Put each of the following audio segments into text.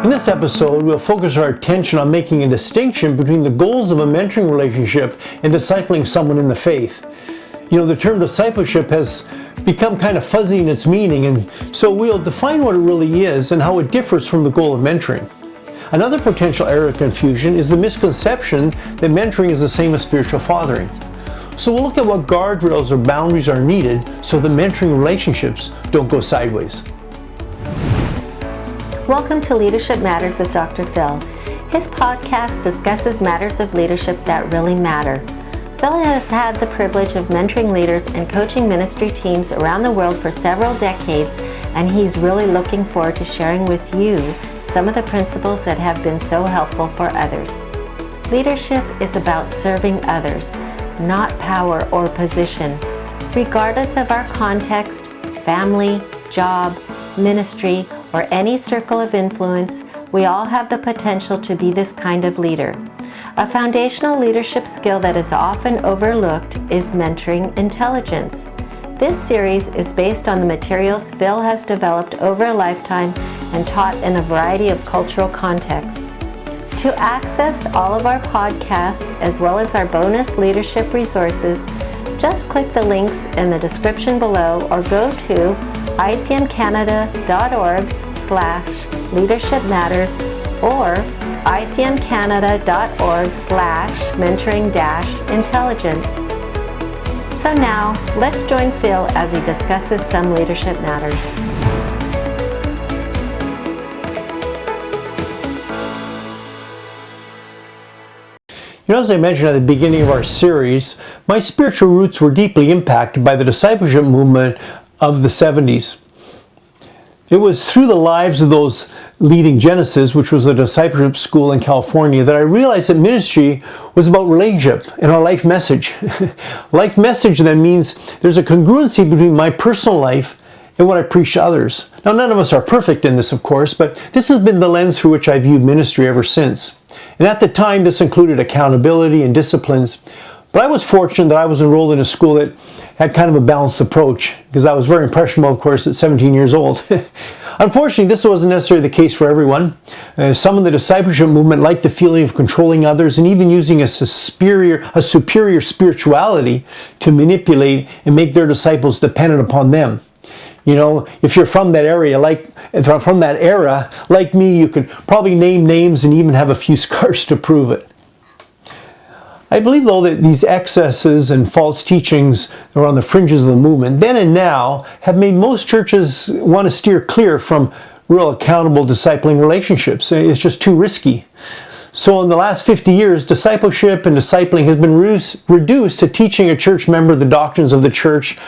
In this episode, we'll focus our attention on making a distinction between the goals of a mentoring relationship and discipling someone in the faith. You know, the term discipleship has become kind of fuzzy in its meaning, and so we'll define what it really is and how it differs from the goal of mentoring. Another potential area of confusion is the misconception that mentoring is the same as spiritual fathering. So we'll look at what guardrails or boundaries are needed so that mentoring relationships don't go sideways. Welcome to Leadership Matters with Dr. Phil. His podcast discusses matters of leadership that really matter. Phil has had the privilege of mentoring leaders and coaching ministry teams around the world for several decades, and he's really looking forward to sharing with you some of the principles that have been so helpful for others. Leadership is about serving others, not power or position. Regardless of our context, family, job, ministry, or any circle of influence, we all have the potential to be this kind of leader. A foundational leadership skill that is often overlooked is mentoring intelligence. This series is based on the materials Phil has developed over a lifetime and taught in a variety of cultural contexts. To access all of our podcasts as well as our bonus leadership resources, just click the links in the description below or go to icmcanada.org/leadershipmatters or icmcanada.org/mentoring-intelligence. So now, let's join Phil as he discusses some leadership matters. You know, as I mentioned at the beginning of our series, my spiritual roots were deeply impacted by the discipleship movement of the 70s. It was through the lives of those leading Genesis, which was a discipleship school in California, that I realized that ministry was about relationship and our life message. Life message then means there's a congruency between my personal life and what I preach to others. Now, none of us are perfect in this, of course, but this has been the lens through which I viewed ministry ever since. And at the time, this included accountability and disciplines. But I was fortunate that I was enrolled in a school that had kind of a balanced approach, because I was very impressionable, of course, at 17 years old. Unfortunately, this wasn't necessarily the case for everyone. Some in the discipleship movement liked the feeling of controlling others and even using a superior spirituality to manipulate and make their disciples dependent upon them. You know, if you're from that area, like me, you could probably name names and even have a few scars to prove it. I believe, though, that these excesses and false teachings that are on the fringes of the movement, then and now, have made most churches want to steer clear from real accountable discipling relationships. It's just too risky. So in the last 50 years, discipleship and discipling has been reduced to teaching a church member the doctrines of the church,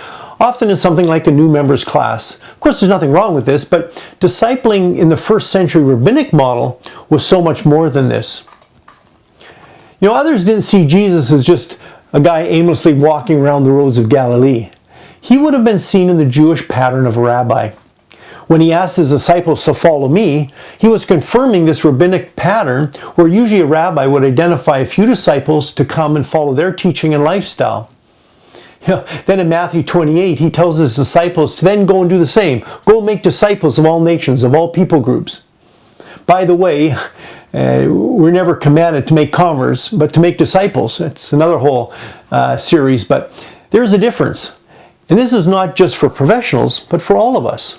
often in something like a new members class. Of course, there's nothing wrong with this, but discipling in the first century rabbinic model was so much more than this. You know, others didn't see Jesus as just a guy aimlessly walking around the roads of Galilee. He would have been seen in the Jewish pattern of a rabbi. When he asked his disciples to follow me, he was confirming this rabbinic pattern where usually a rabbi would identify a few disciples to come and follow their teaching and lifestyle. You know, then in Matthew 28, he tells his disciples to then go and do the same. Go make disciples of all nations, of all people groups. By the way, we're never commanded to make converts, but to make disciples. It's another whole series, but there's a difference. And this is not just for professionals, but for all of us.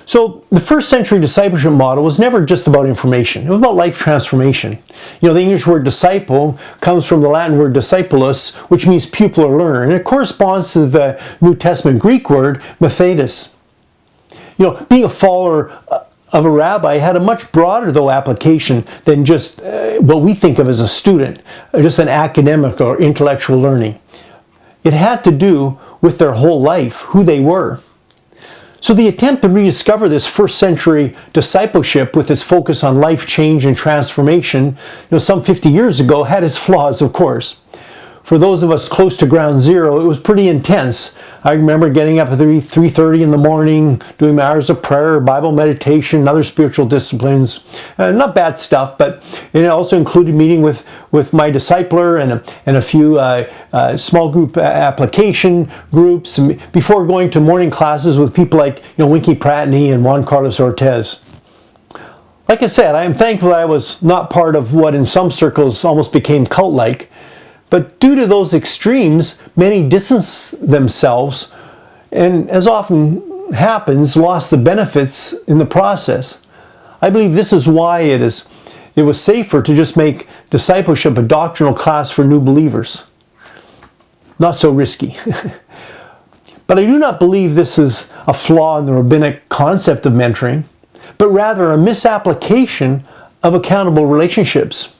So the first century discipleship model was never just about information. It was about life transformation. You know, the English word disciple comes from the Latin word discipulus, which means pupil or learner, and it corresponds to the New Testament Greek word methodus. You know, being a follower of a rabbi had a much broader, though, application than just what we think of as a student, just an academic or intellectual learning. It had to do with their whole life, who they were. So the attempt to rediscover this first century discipleship with its focus on life change and transformation, you know, some 50 years ago had its flaws, of course. For those of us close to ground zero, it was pretty intense. I remember getting up at 3:30 in the morning, doing my hours of prayer, Bible meditation, and other spiritual disciplines. Not bad stuff, but it also included meeting with my discipler and a few small group application groups before going to morning classes with people like Winky Pratney and Juan Carlos Ortez. Like I said, I am thankful that I was not part of what in some circles almost became cult-like, but due to those extremes, many distance themselves and, as often happens, lost the benefits in the process. I believe this is why it was safer to just make discipleship a doctrinal class for new believers. Not so risky. But I do not believe this is a flaw in the rabbinic concept of mentoring, but rather a misapplication of accountable relationships.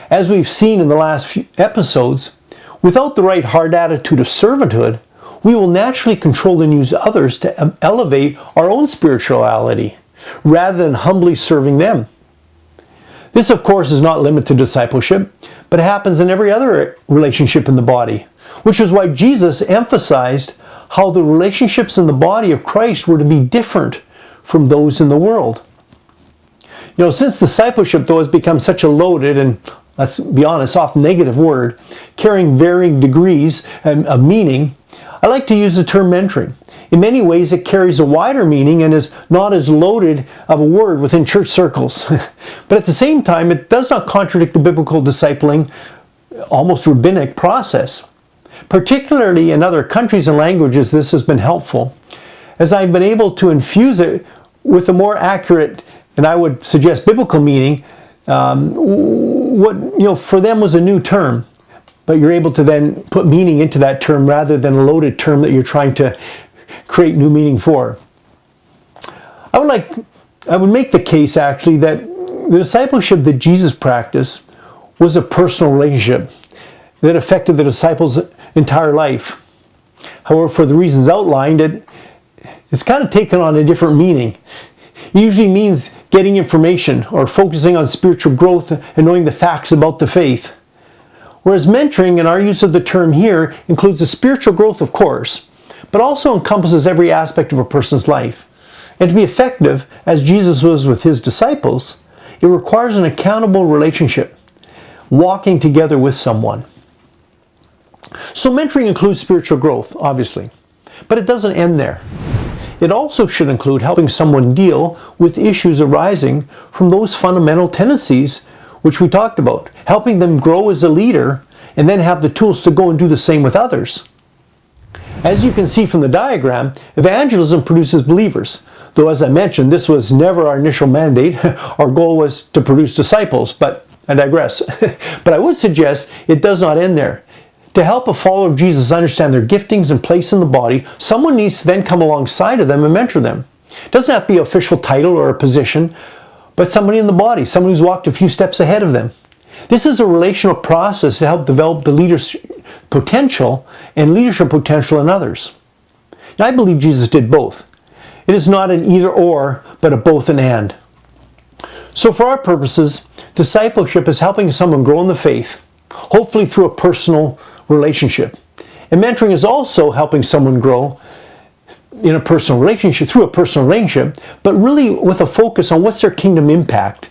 As we've seen in the last few episodes, without the right hard attitude of servanthood, we will naturally control and use others to elevate our own spirituality, rather than humbly serving them. This, of course, is not limited to discipleship, but it happens in every other relationship in the body, which is why Jesus emphasized how the relationships in the body of Christ were to be different from those in the world. Since discipleship, though, has become such a loaded and, let's be honest, often negative word, carrying varying degrees of meaning, I like to use the term mentoring. In many ways, it carries a wider meaning and is not as loaded of a word within church circles. But at the same time, it does not contradict the biblical discipling, almost rabbinic process. Particularly in other countries and languages, this has been helpful, as I've been able to infuse it with a more accurate, and I would suggest biblical meaning, what for them was a new term, but you're able to then put meaning into that term rather than a loaded term that you're trying to create new meaning for. I would make the case actually that the discipleship that Jesus practiced was a personal relationship that affected the disciples' entire life. However, for the reasons outlined, it's kind of taken on a different meaning. It usually means getting information or focusing on spiritual growth and knowing the facts about the faith. Whereas mentoring, in our use of the term here, includes the spiritual growth, of course, but also encompasses every aspect of a person's life. And to be effective, as Jesus was with his disciples, it requires an accountable relationship, walking together with someone. So mentoring includes spiritual growth, obviously, but it doesn't end there. It also should include helping someone deal with issues arising from those fundamental tendencies which we talked about, helping them grow as a leader and then have the tools to go and do the same with others. As you can see from the diagram, evangelism produces believers. Though, as I mentioned, this was never our initial mandate. Our goal was to produce disciples, but I digress. But I would suggest it does not end there. To help a follower of Jesus understand their giftings and place in the body, someone needs to then come alongside of them and mentor them. It doesn't have to be an official title or a position, but somebody in the body, someone who's walked a few steps ahead of them. This is a relational process to help develop the leader's potential and leadership potential in others. Now, I believe Jesus did both. It is not an either or, but a both and and. So for our purposes, discipleship is helping someone grow in the faith, hopefully through a personal relationship. And mentoring is also helping someone grow in a personal relationship, through a personal relationship, but really with a focus on what's their kingdom impact.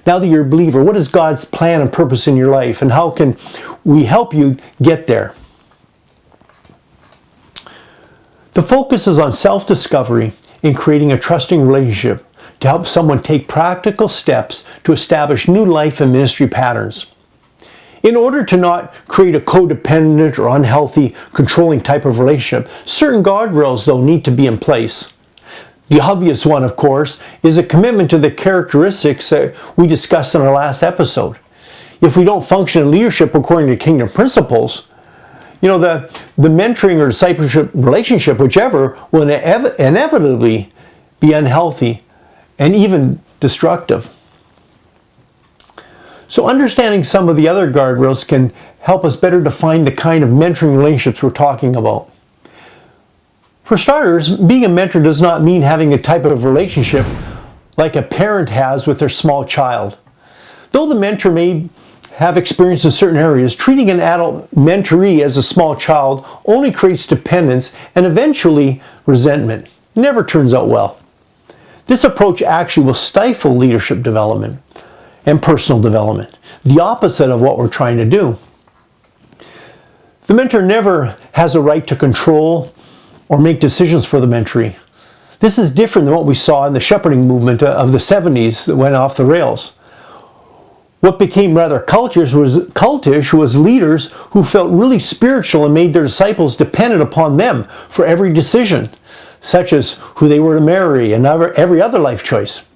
Now that you're a believer, what is God's plan and purpose in your life, and how can we help you get there? The focus is on self-discovery in creating a trusting relationship to help someone take practical steps to establish new life and ministry patterns. In order to not create a codependent or unhealthy, controlling type of relationship, certain guardrails, though, need to be in place. The obvious one, of course, is a commitment to the characteristics that we discussed in our last episode. If we don't function in leadership according to kingdom principles, the mentoring or discipleship relationship, whichever, will inevitably be unhealthy and even destructive. So understanding some of the other guardrails can help us better define the kind of mentoring relationships we're talking about. For starters, being a mentor does not mean having a type of relationship like a parent has with their small child. Though the mentor may have experience in certain areas, treating an adult mentoree as a small child only creates dependence and eventually resentment. It never turns out well. This approach actually will stifle leadership development and personal development, the opposite of what we're trying to do. The mentor never has a right to control or make decisions for the mentoree. This is different than what we saw in the shepherding movement of the 70s that went off the rails. What became rather cultish was leaders who felt really spiritual and made their disciples dependent upon them for every decision, such as who they were to marry and every other life choice.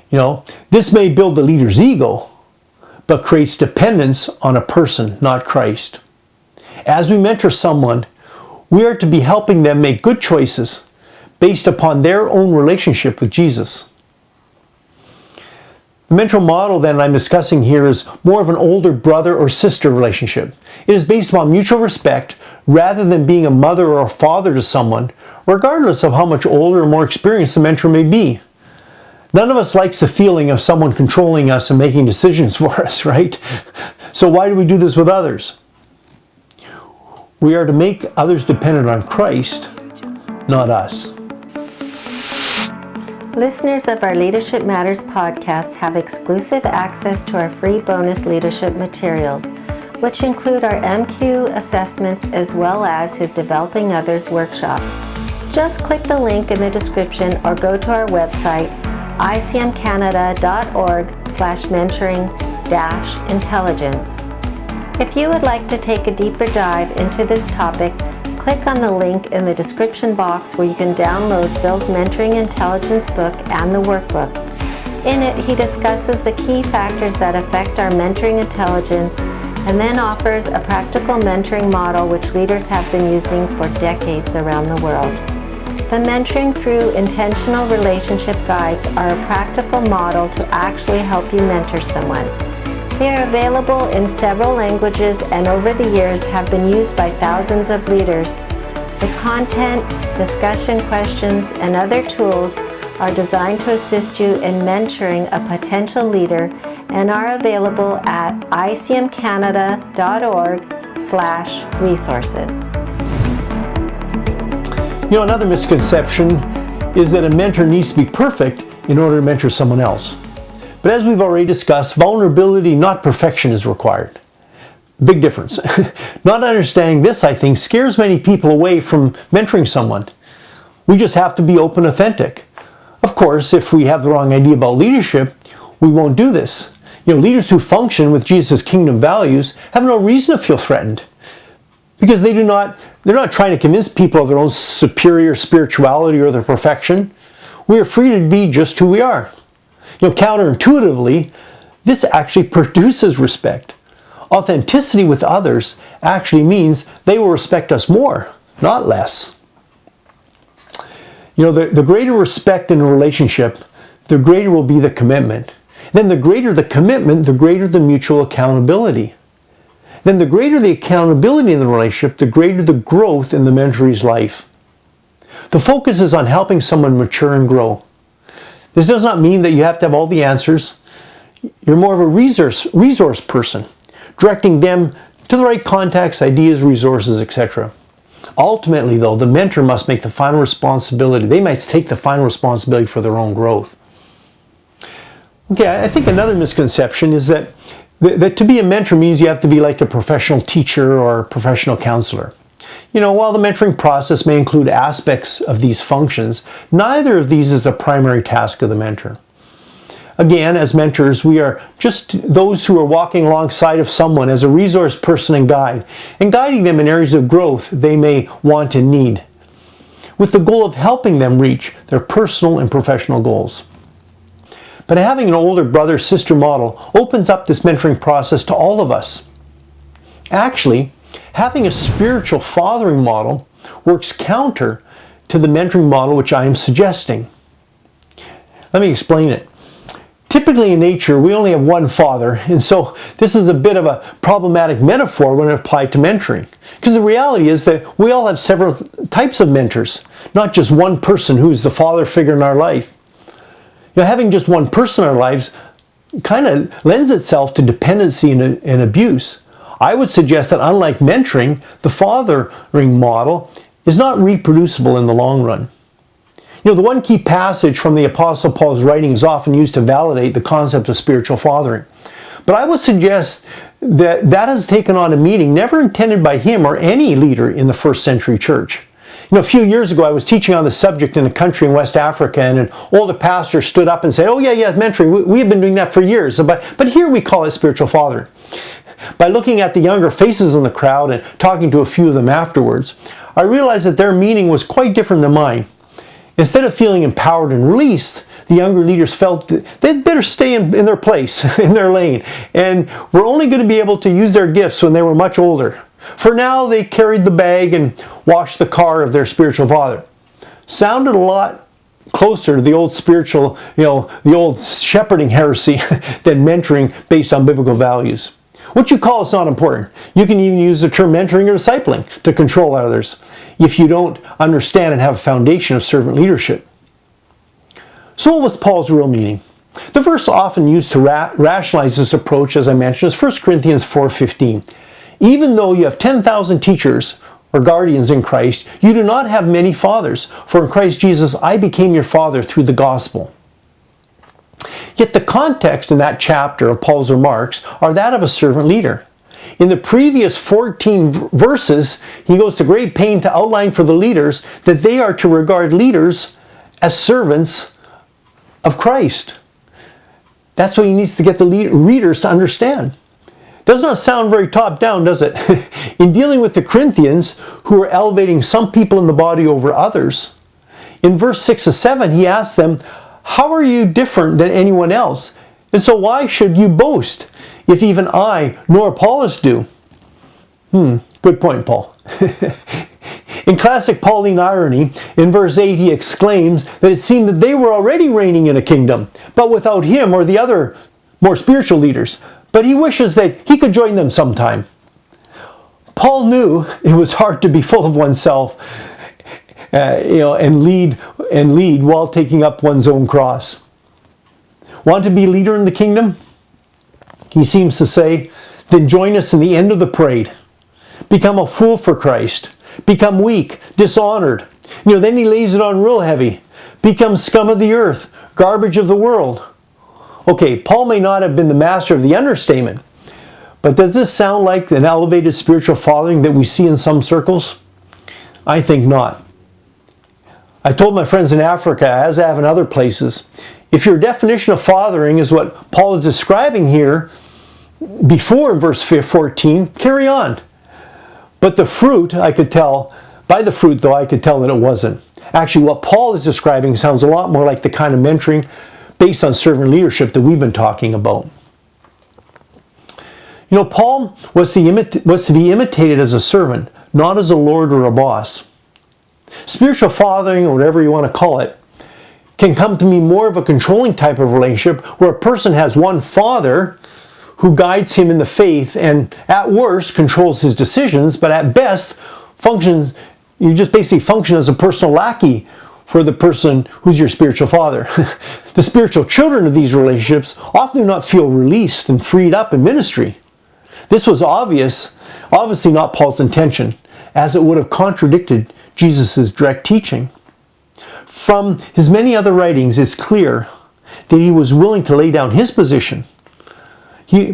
This may build the leader's ego, but creates dependence on a person, not Christ. As we mentor someone, we are to be helping them make good choices based upon their own relationship with Jesus. The mentor model then I'm discussing here is more of an older brother or sister relationship. It is based upon mutual respect rather than being a mother or a father to someone, regardless of how much older or more experienced the mentor may be. None of us likes the feeling of someone controlling us and making decisions for us, right? So why do we do this with others? We are to make others dependent on Christ, not us. Listeners of our Leadership Matters podcast have exclusive access to our free bonus leadership materials, which include our MQ assessments as well as his Developing Others workshop. Just click the link in the description or go to our website, icmcanada.org/mentoring-intelligence. If you would like to take a deeper dive into this topic, click on the link in the description box where you can download Phil's Mentoring Intelligence book and the workbook. In it, he discusses the key factors that affect our mentoring intelligence and then offers a practical mentoring model which leaders have been using for decades around the world. The Mentoring Through Intentional Relationship Guides are a practical model to actually help you mentor someone. They are available in several languages and over the years have been used by thousands of leaders. The content, discussion questions, and other tools are designed to assist you in mentoring a potential leader and are available at icmcanada.org/resources. Another misconception is that a mentor needs to be perfect in order to mentor someone else. But as we've already discussed, vulnerability, not perfection, is required. Big difference. Not understanding this, I think, scares many people away from mentoring someone. We just have to be open and authentic. Of course, if we have the wrong idea about leadership, we won't do this. Leaders who function with Jesus' kingdom values have no reason to feel threatened, because they're not trying to convince people of their own superior spirituality or their perfection. We are free to be just who we are. Counterintuitively, this actually produces respect. Authenticity with others actually means they will respect us more, not less. The greater respect in a relationship, the greater will be the commitment. Then the greater the commitment, the greater the mutual accountability. Then the greater the accountability in the relationship, the greater the growth in the mentoree's life. The focus is on helping someone mature and grow. This does not mean that you have to have all the answers. You're more of a resource person, directing them to the right contacts, ideas, resources, etc. Ultimately, though, the mentor must make the final responsibility. They might take the final responsibility for their own growth. Okay, I think another misconception is that to be a mentor means you have to be like a professional teacher or a professional counselor. While the mentoring process may include aspects of these functions, neither of these is the primary task of the mentor. Again, as mentors, we are just those who are walking alongside of someone as a resource person and guiding them in areas of growth they may want and need, with the goal of helping them reach their personal and professional goals. But having an older brother-sister model opens up this mentoring process to all of us. Actually, having a spiritual fathering model works counter to the mentoring model which I am suggesting. Let me explain it. Typically in nature, we only have one father, and so this is a bit of a problematic metaphor when applied to mentoring. Because the reality is that we all have several types of mentors, not just one person who's the father figure in our life. Having just one person in our lives kind of lends itself to dependency and abuse. I would suggest that unlike mentoring, the fathering model is not reproducible in the long run. The one key passage from the Apostle Paul's writing is often used to validate the concept of spiritual fathering. But I would suggest that has taken on a meaning never intended by him or any leader in the first century church. A few years ago, I was teaching on the subject in a country in West Africa, and an older pastor stood up and said, "Oh yeah, mentoring. We have been doing that for years, but here we call it spiritual fathering." By looking at the younger faces in the crowd and talking to a few of them afterwards, I realized that their meaning was quite different than mine. Instead of feeling empowered and released, the younger leaders felt that they'd better stay in their place, in their lane, and were only going to be able to use their gifts when they were much older. For now, they carried the bag and washed the car of their spiritual father. Sounded a lot closer to the old spiritual, the old shepherding heresy than mentoring based on biblical values. What you call is not important. You can even use the term mentoring or discipling to control others if you don't understand and have a foundation of servant leadership. So what was Paul's real meaning? The verse often used to rationalize this approach, as I mentioned, is 1 Corinthians 4:15. Even though you have 10,000 teachers or guardians in Christ, you do not have many fathers. For in Christ Jesus, I became your father through the gospel. Yet the context in that chapter of Paul's remarks are that of a servant leader. In the previous 14 verses, he goes to great pain to outline for the leaders that they are to regard leaders as servants of Christ. That's what he needs to get the readers to understand. Does not sound very top down, does it? In dealing with the Corinthians, who are elevating some people in the body over others, in verse 6 to 7, he asks them, "How are you different than anyone else? And so why should you boast, if even I nor Apollos do?" Good point, Paul. In classic Pauline irony, in verse 8 he exclaims that it seemed that they were already reigning in a kingdom, but without him or the other more spiritual leaders. But he wishes that he could join them sometime. Paul knew it was hard to be full of oneself, and lead while taking up one's own cross. Want to be a leader in the kingdom? He seems to say, then join us in the end of the parade. Become a fool for Christ. Become weak, dishonored. Then he lays it on real heavy. Become scum of the earth, garbage of the world. Okay, Paul may not have been the master of the understatement, but does this sound like an elevated spiritual fathering that we see in some circles? I think not. I told my friends in Africa, as I have in other places, if your definition of fathering is what Paul is describing here before in verse 14, carry on. But the fruit, I could tell, by the fruit though, I could tell that it wasn't. Actually, what Paul is describing sounds a lot more like the kind of mentoring based on servant leadership that we've been talking about. Paul was to be imitated as a servant, not as a lord or a boss. Spiritual fathering, or whatever you want to call it, can come to be more of a controlling type of relationship where a person has one father who guides him in the faith and at worst controls his decisions, but at best you just basically function as a personal lackey for the person who's your spiritual father. The spiritual children of these relationships often do not feel released and freed up in ministry. This was obviously not Paul's intention, as it would have contradicted Jesus' direct teaching. From his many other writings, it's clear that he was willing to lay down his position.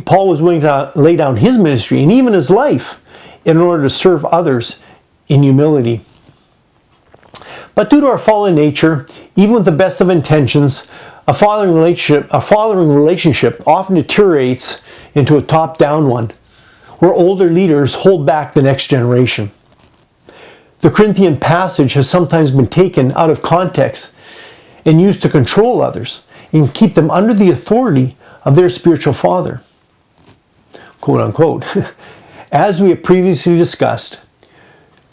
Paul was willing to lay down his ministry and even his life in order to serve others in humility. But due to our fallen nature, even with the best of intentions, a fathering relationship often deteriorates into a top-down one, where older leaders hold back the next generation. The Corinthian passage has sometimes been taken out of context and used to control others and keep them under the authority of their spiritual father, quote unquote. As we have previously discussed,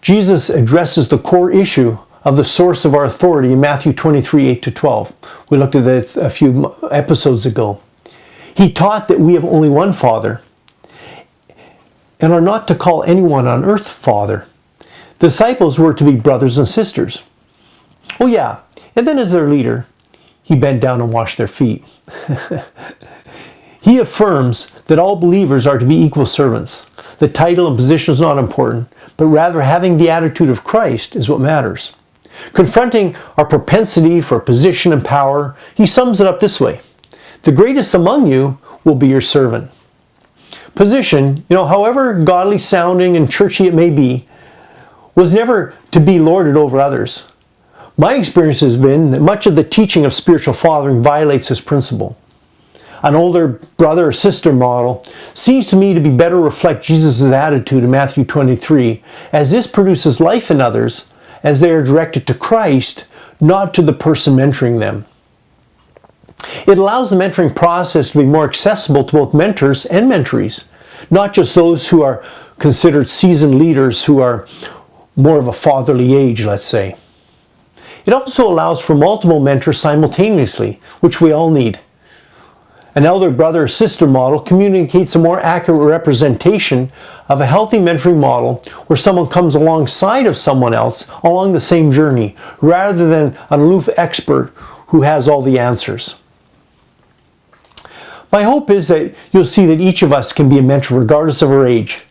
Jesus addresses the core issue of the source of our authority in Matthew 23, 8-12. We looked at that a few episodes ago. He taught that we have only one Father and are not to call anyone on earth Father. The disciples were to be brothers and sisters. Oh yeah, and then as their leader, he bent down and washed their feet. He affirms that all believers are to be equal servants. The title and position is not important, but rather having the attitude of Christ is what matters. Confronting our propensity for position and power, he sums it up this way: the greatest among you will be your servant. Position, however godly sounding and churchy it may be, was never to be lorded over others. My experience has been that much of the teaching of spiritual fathering violates this principle. An older brother or sister model seems to me to be better reflect Jesus' attitude in Matthew 23, as this produces life in others as they are directed to Christ, not to the person mentoring them. It allows the mentoring process to be more accessible to both mentors and mentorees, not just those who are considered seasoned leaders who are more of a fatherly age, let's say. It also allows for multiple mentors simultaneously, which we all need. An elder brother or sister model communicates a more accurate representation of a healthy mentoring model where someone comes alongside of someone else along the same journey, rather than an aloof expert who has all the answers. My hope is that you'll see that each of us can be a mentor regardless of our age.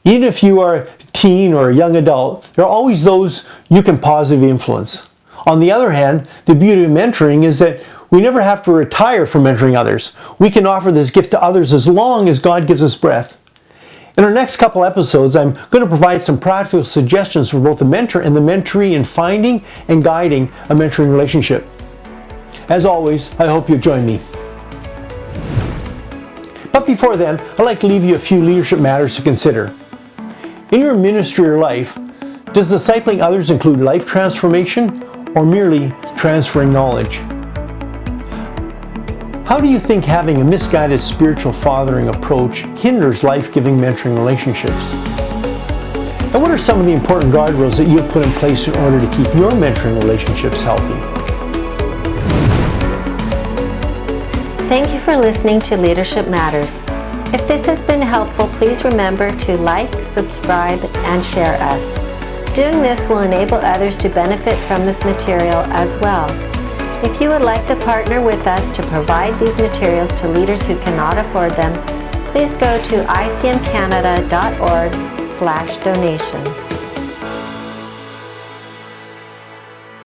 Even if you are a teen or a young adult, there are always those you can positively influence. On the other hand, the beauty of mentoring is that we never have to retire from mentoring others. We can offer this gift to others as long as God gives us breath. In our next couple episodes, I'm going to provide some practical suggestions for both the mentor and the mentoree in finding and guiding a mentoring relationship. As always, I hope you'll join me. But before then, I'd like to leave you a few leadership matters to consider. In your ministry or life, does discipling others include life transformation or merely transferring knowledge? How do you think having a misguided spiritual fathering approach hinders life-giving mentoring relationships? And what are some of the important guardrails that you have put in place in order to keep your mentoring relationships healthy? Thank you for listening to Leadership Matters. If this has been helpful, please remember to like, subscribe, and share us. Doing this will enable others to benefit from this material as well. If you would like to partner with us to provide these materials to leaders who cannot afford them, please go to icmcanada.org/donation.